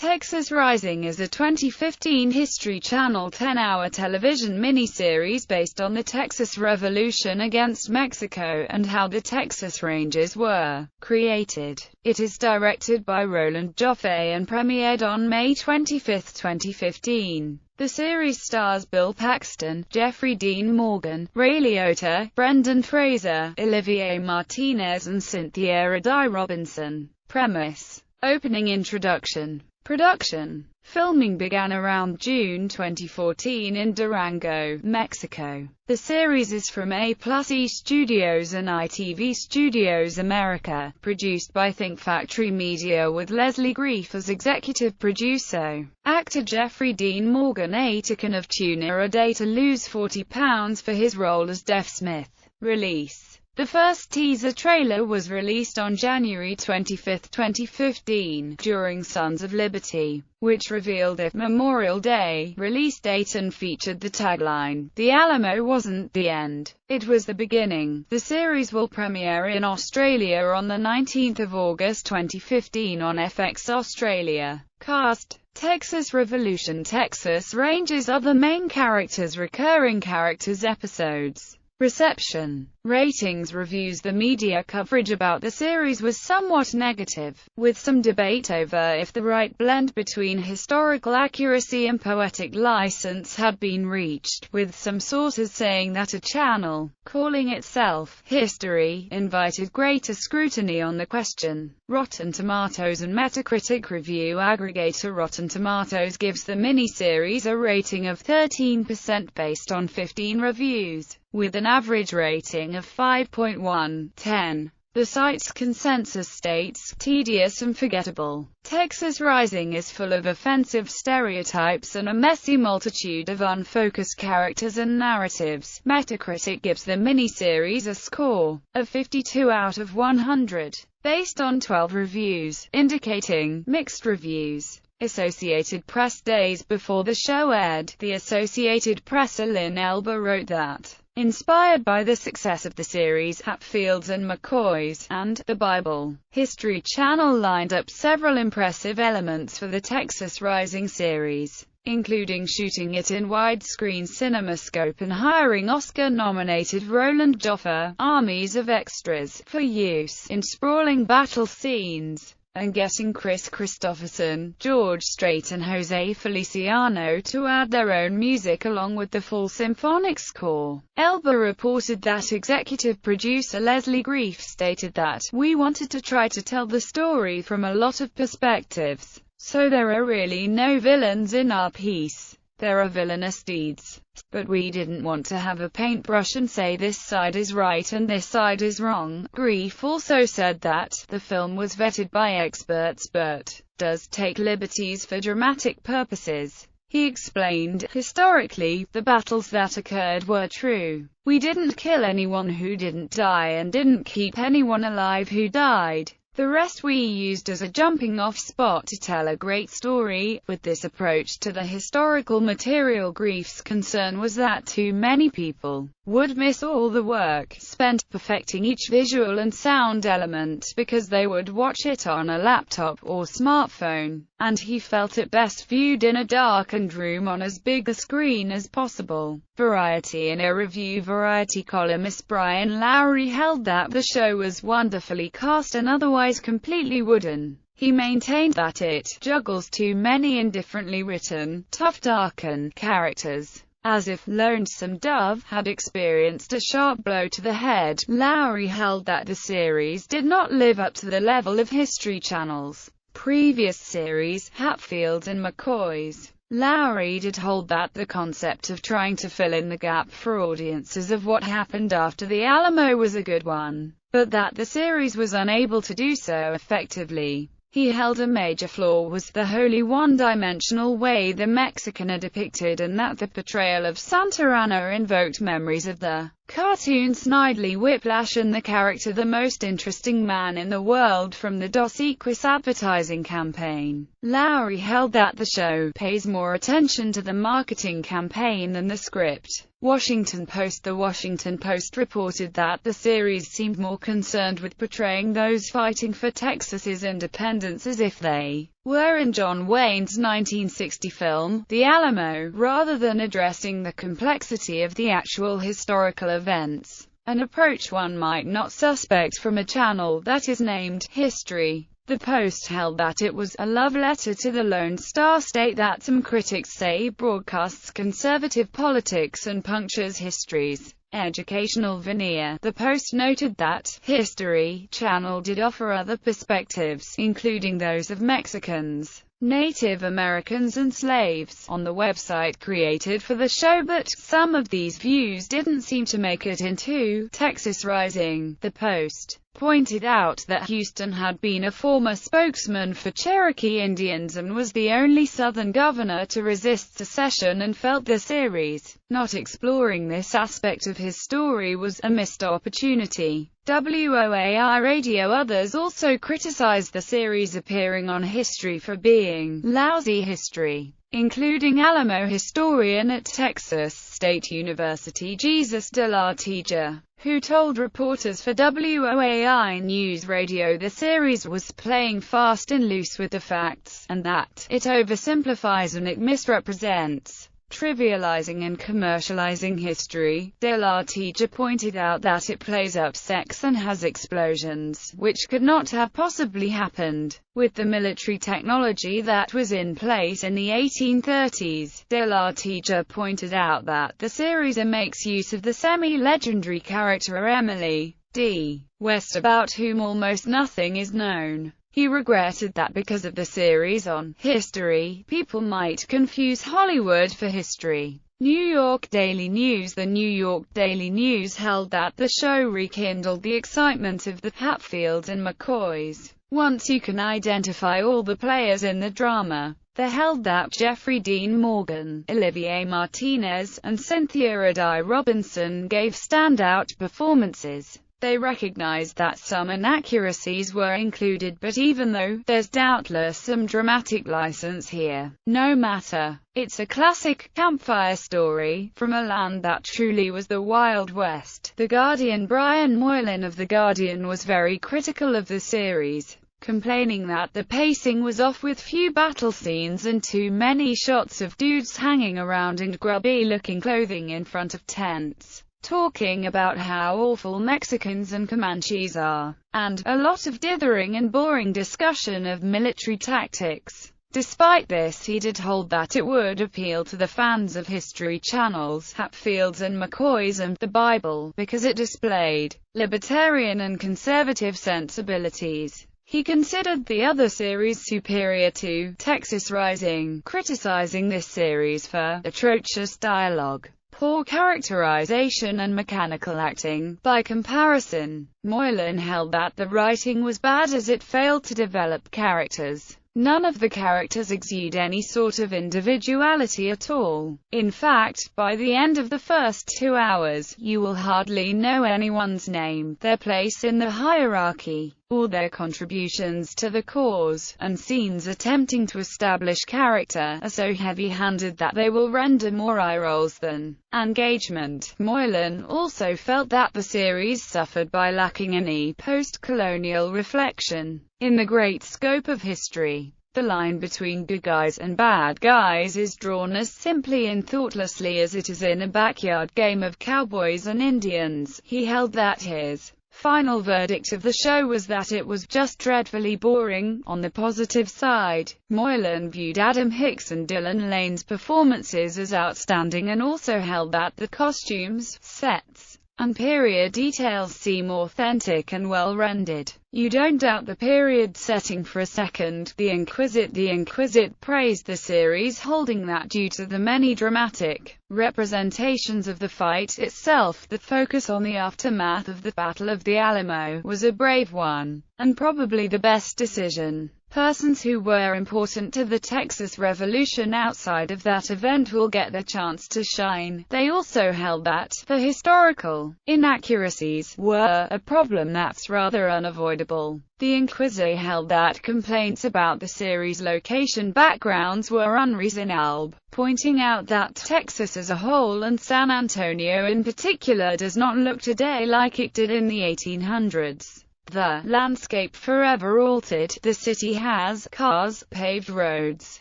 Texas Rising is a 2015 History Channel 10-hour television miniseries based on the Texas Revolution against Mexico and how the Texas Rangers were created. It is directed by Roland Joffe and premiered on May 25, 2015. The series stars Bill Paxton, Jeffrey Dean Morgan, Ray Liotta, Brendan Fraser, Olivier Martinez and Cynthia Addai Robinson. Premise. Opening introduction. Production. Filming began around June 2014 in Durango, Mexico. The series is from A+E Studios and ITV Studios America, produced by Think Factory Media with Leslie Greif as executive producer. Actor Jeffrey Dean Morgan, a taken of tuna a day to lose 40 pounds for his role as Deaf Smith. Release. The first teaser trailer was released on January 25, 2015, during Sons of Liberty, which revealed a Memorial Day release date and featured the tagline, "The Alamo wasn't the end, it was the beginning." The series will premiere in Australia on the 19th of August 2015 on FX Australia. Cast: Texas Revolution, Texas Rangers. Other main characters, recurring characters, episodes. Reception. Ratings. Reviews. The media coverage about the series was somewhat negative, with some debate over if the right blend between historical accuracy and poetic license had been reached, with some sources saying that a channel, calling itself History, invited greater scrutiny on the question. Rotten Tomatoes and Metacritic review aggregator Rotten Tomatoes gives the miniseries a rating of 13% based on 15 reviews, with an average rating of 5.1/10. The site's consensus states, "Tedious and forgettable. Texas Rising is full of offensive stereotypes and a messy multitude of unfocused characters and narratives." Metacritic gives the miniseries a score of 52 out of 100, based on 12 reviews, indicating mixed reviews. Associated Press. Days before the show aired, the Associated Press Lynn Elba wrote that, inspired by the success of the series Hatfields and McCoys and the Bible, History Channel lined up several impressive elements for the Texas Rising series, including shooting it in widescreen CinemaScope and hiring Oscar-nominated Roland Joffe, armies of extras, for use in sprawling battle scenes, and getting Chris Christopherson, George Strait and Jose Feliciano to add their own music along with the full symphonic score. Elba reported that executive producer Leslie Greif stated that, "We wanted to try to tell the story from a lot of perspectives, so there are really no villains in our piece. There are villainous deeds. But we didn't want to have a paintbrush and say this side is right and this side is wrong." Greif also said that the film was vetted by experts but does take liberties for dramatic purposes. He explained, "Historically, the battles that occurred were true. We didn't kill anyone who didn't die and didn't keep anyone alive who died. The rest we used as a jumping-off spot to tell a great story." With this approach to the historical material, Greif's concern was that too many people would miss all the work spent perfecting each visual and sound element because they would watch it on a laptop or smartphone, and he felt it best viewed in a darkened room on as big a screen as possible. Variety. In a review, Variety columnist Brian Lowry held that the show was wonderfully cast and otherwise completely wooden. He maintained that it juggles too many indifferently written, tough, darkened characters, as if Lonesome Dove had experienced a sharp blow to the head. Lowry held that the series did not live up to the level of History Channel's previous series, Hatfields and McCoys. Lowry did hold that the concept of trying to fill in the gap for audiences of what happened after the Alamo was a good one, but that the series was unable to do so effectively. He held a major flaw was the wholly one-dimensional way the Mexican are depicted, and that the portrayal of Santa Anna invoked memories of the cartoon Snidely Whiplash and the character The Most Interesting Man in the World from the Dos Equis advertising campaign. Lowry held that the show pays more attention to the marketing campaign than the script. Washington Post. The Washington Post reported that the series seemed more concerned with portraying those fighting for Texas's independence as if they were in John Wayne's 1960 film, The Alamo, rather than addressing the complexity of the actual historical events, an approach one might not suspect from a channel that is named History. The Post held that it was a love letter to the Lone Star State that some critics say broadcasts conservative politics and punctures history's educational veneer. The Post noted that History Channel did offer other perspectives, including those of Mexicans, Native Americans and slaves, on the website created for the show, but some of these views didn't seem to make it into Texas Rising. The Post pointed out that Houston had been a former spokesman for Cherokee Indians and was the only Southern governor to resist secession, and felt the series not exploring this aspect of his story was a missed opportunity. WOAI Radio. Others also criticized the series appearing on History for being lousy history, including Alamo historian at Texas State University Jesus de la Tija, who told reporters for WOAI News Radio the series was playing fast and loose with the facts, and that it oversimplifies and it misrepresents, trivializing and commercializing history. De la Tija pointed out that it plays up sex and has explosions, which could not have possibly happened with the military technology that was in place in the 1830s. De la Tija pointed out that the series makes use of the semi-legendary character Emily D. West, about whom almost nothing is known. He regretted that because of the series on History, people might confuse Hollywood for history. New York Daily News. The New York Daily News held that the show rekindled the excitement of the Hatfields and McCoys. Once you can identify all the players in the drama, they held that Jeffrey Dean Morgan, Olivier Martinez, and Cynthia Addai Robinson gave standout performances. They recognized that some inaccuracies were included, but even though there's doubtless some dramatic license here, no matter. It's a classic campfire story from a land that truly was the Wild West. The Guardian. Brian Moylan of The Guardian was very critical of the series, complaining that the pacing was off with few battle scenes and too many shots of dudes hanging around in grubby-looking clothing in front of tents, talking about how awful Mexicans and Comanches are, and a lot of dithering and boring discussion of military tactics. Despite this, he did hold that it would appeal to the fans of History Channel's Hatfields and McCoys and the Bible, because it displayed libertarian and conservative sensibilities. He considered the other series superior to Texas Rising, criticizing this series for atrocious dialogue, poor characterization and mechanical acting. By comparison, Moylan held that the writing was bad as it failed to develop characters. None of the characters exude any sort of individuality at all. In fact, by the end of the first 2 hours, you will hardly know anyone's name, their place in the hierarchy, or their contributions to the cause, and scenes attempting to establish character are so heavy-handed that they will render more eye rolls than engagement. Moylan also felt that the series suffered by lacking any post-colonial reflection in the great scope of history. The line between good guys and bad guys is drawn as simply and thoughtlessly as it is in a backyard game of cowboys and Indians. He held that his final verdict of the show was that it was just dreadfully boring. On the positive side, Moylan viewed Adam Hicks and Dylan Lane's performances as outstanding and also held that the costumes, sets, and period details seem authentic and well rendered. You don't doubt the period setting for a second. The Inquisit praised the series, holding that due to the many dramatic representations of the fight itself, the focus on the aftermath of the Battle of the Alamo was a brave one, and probably the best decision. Persons who were important to the Texas Revolution outside of that event will get their chance to shine. They also held that the historical inaccuracies were a problem that's rather unavoidable. The Inquisit held that complaints about the series' location backgrounds were unreasonable, pointing out that Texas as a whole and San Antonio in particular does not look today like it did in the 1800s. The landscape forever altered. The city has cars, paved roads,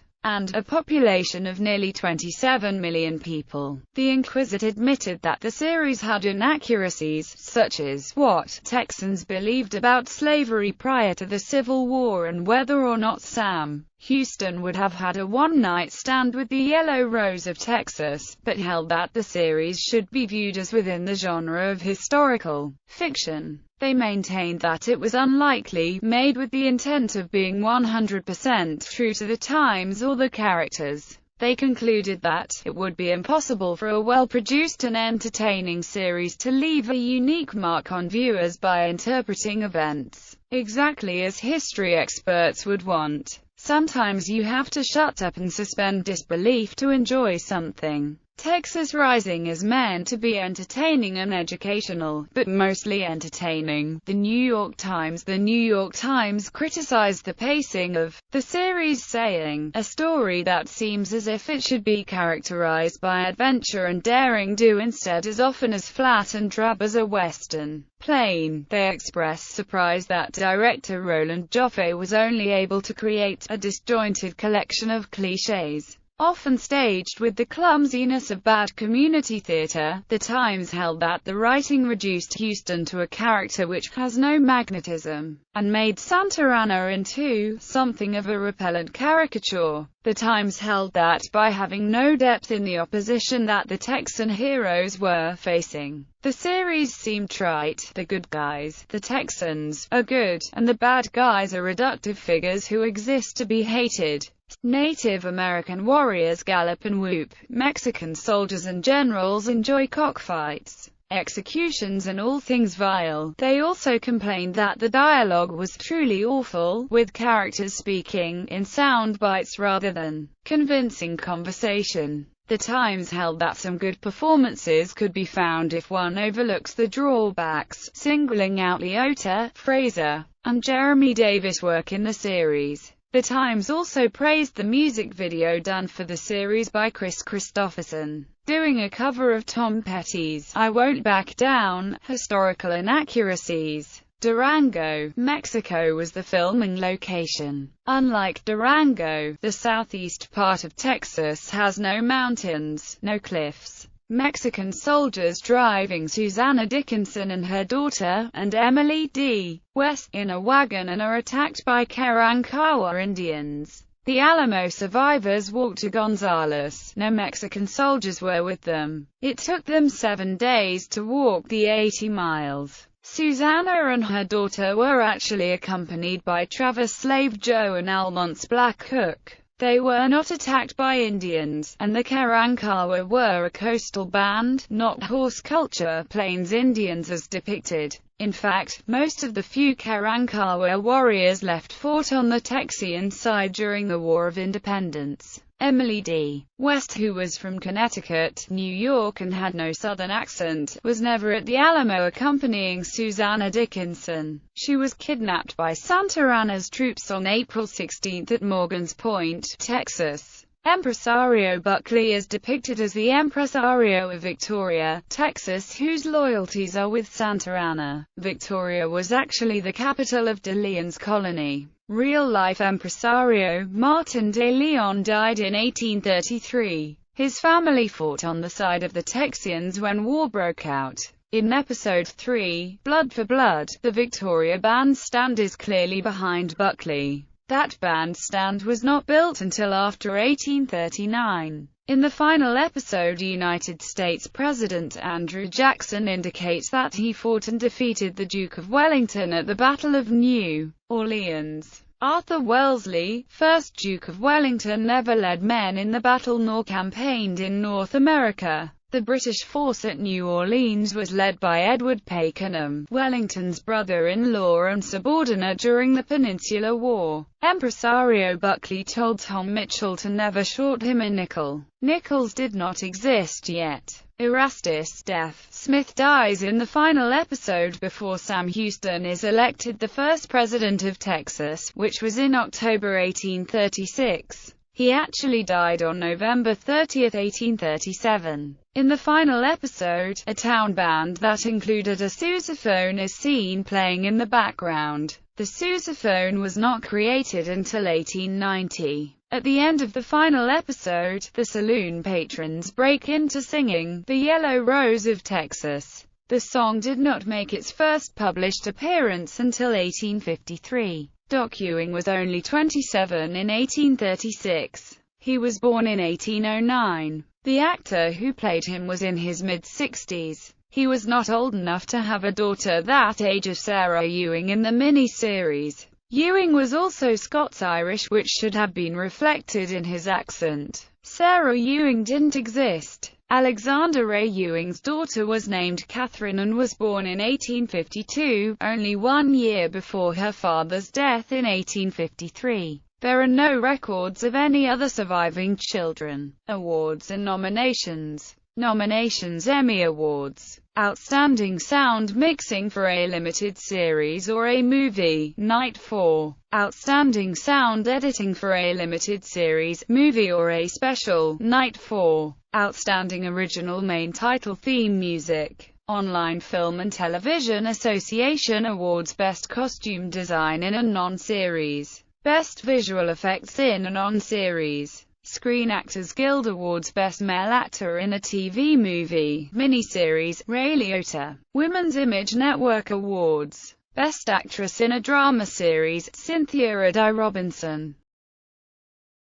and a population of nearly 27 million people. The Inquisit admitted that the series had inaccuracies, such as what Texans believed about slavery prior to the Civil War and whether or not Sam Houston would have had a one-night stand with the Yellow Rose of Texas, but held that the series should be viewed as within the genre of historical fiction. They maintained that it was unlikely made with the intent of being 100% true to the times or the characters. They concluded that it would be impossible for a well-produced and entertaining series to leave a unique mark on viewers by interpreting events exactly as history experts would want. Sometimes you have to shut up and suspend disbelief to enjoy something. Texas Rising is meant to be entertaining and educational, but mostly entertaining. The New York Times criticized the pacing of the series, saying, "A story that seems as if it should be characterized by adventure and daring do instead as often as flat and drab as a Western." Plain. They expressed surprise that director Roland Joffe was only able to create a disjointed collection of cliches, often staged with the clumsiness of bad community theater. The Times held that the writing reduced Houston to a character which has no magnetism, and made Santa-Anna into something of a repellent caricature. The Times held that, by having no depth in the opposition that the Texan heroes were facing, the series seemed trite. The good guys, the Texans, are good, and the bad guys are reductive figures who exist to be hated. Native American warriors gallop and whoop. Mexican soldiers and generals enjoy cockfights, executions and all things vile. They also complained that the dialogue was truly awful, with characters speaking in sound bites rather than convincing conversation. The Times held that some good performances could be found if one overlooks the drawbacks, singling out Leota, Fraser, and Jeremy Davis' work in the series. The Times also praised the music video done for the series by Chris Christopherson, doing a cover of Tom Petty's "I Won't Back Down." Historical inaccuracies. Durango, Mexico was the filming location. Unlike Durango, the southeast part of Texas has no mountains, no cliffs. Mexican soldiers driving Susanna Dickinson and her daughter, and Emily D. West, in a wagon and are attacked by Karankawa Indians. The Alamo survivors walked to Gonzales. No Mexican soldiers were with them. It took them 7 days to walk the 80 miles. Susanna and her daughter were actually accompanied by Travis Slave Joe and Almont's Black Cook. They were not attacked by Indians, and the Karankawa were a coastal band, not horse culture plains Indians as depicted. In fact, most of the few Karankawa warriors left fought on the Texian side during the War of Independence. Emily D. West, who was from Connecticut, New York and had no Southern accent, was never at the Alamo accompanying Susanna Dickinson. She was kidnapped by Santa-Anna's troops on April 16 at Morgan's Point, Texas. Empresario Buckley is depicted as the Empresario of Victoria, Texas, whose loyalties are with Santa-Anna. Victoria was actually the capital of De Leon's colony. Real-life Empresario Martin de Leon died in 1833. His family fought on the side of the Texians when war broke out. In Episode 3, Blood for Blood, the Victoria bandstand is clearly behind Buckley. That bandstand was not built until after 1839. In the final episode, United States President Andrew Jackson indicates that he fought and defeated the Duke of Wellington at the Battle of New Orleans. Arthur Wellesley, 1st Duke of Wellington, never led men in the battle nor campaigned in North America. The British force at New Orleans was led by Edward Pakenham, Wellington's brother-in-law and subordinate during the Peninsular War. Empresario Buckley told Tom Mitchell to never short him a nickel. Nickels did not exist yet. Erastus' death. Smith dies in the final episode before Sam Houston is elected the first president of Texas, which was in October 1836. He actually died on November 30, 1837. In the final episode, a town band that included a sousaphone is seen playing in the background. The sousaphone was not created until 1890. At the end of the final episode, the saloon patrons break into singing "The Yellow Rose of Texas." The song did not make its first published appearance until 1853. Doc Ewing was only 27 in 1836. He was born in 1809. The actor who played him was in his mid-60s. He was not old enough to have a daughter that age of Sarah Ewing in the mini-series. Ewing was also Scots-Irish, which should have been reflected in his accent. Sarah Ewing didn't exist. Alexander Ray Ewing's daughter was named Catherine and was born in 1852, only 1 year before her father's death in 1853. There are no records of any other surviving children. Awards and nominations. Nominations: Emmy Awards. Outstanding Sound Mixing for a Limited Series or a Movie, Night 4. Outstanding Sound Editing for a Limited Series, Movie or a Special, Night 4. Outstanding Original Main Title Theme Music. Online Film and Television Association Awards: Best Costume Design in a Non-Series. Best Visual Effects in a Non-Series. Screen Actors Guild Awards: Best Male Actor in a TV Movie, Miniseries, Ray Liotta. Women's Image Network Awards: Best Actress in a Drama Series, Cynthia Addai Robinson.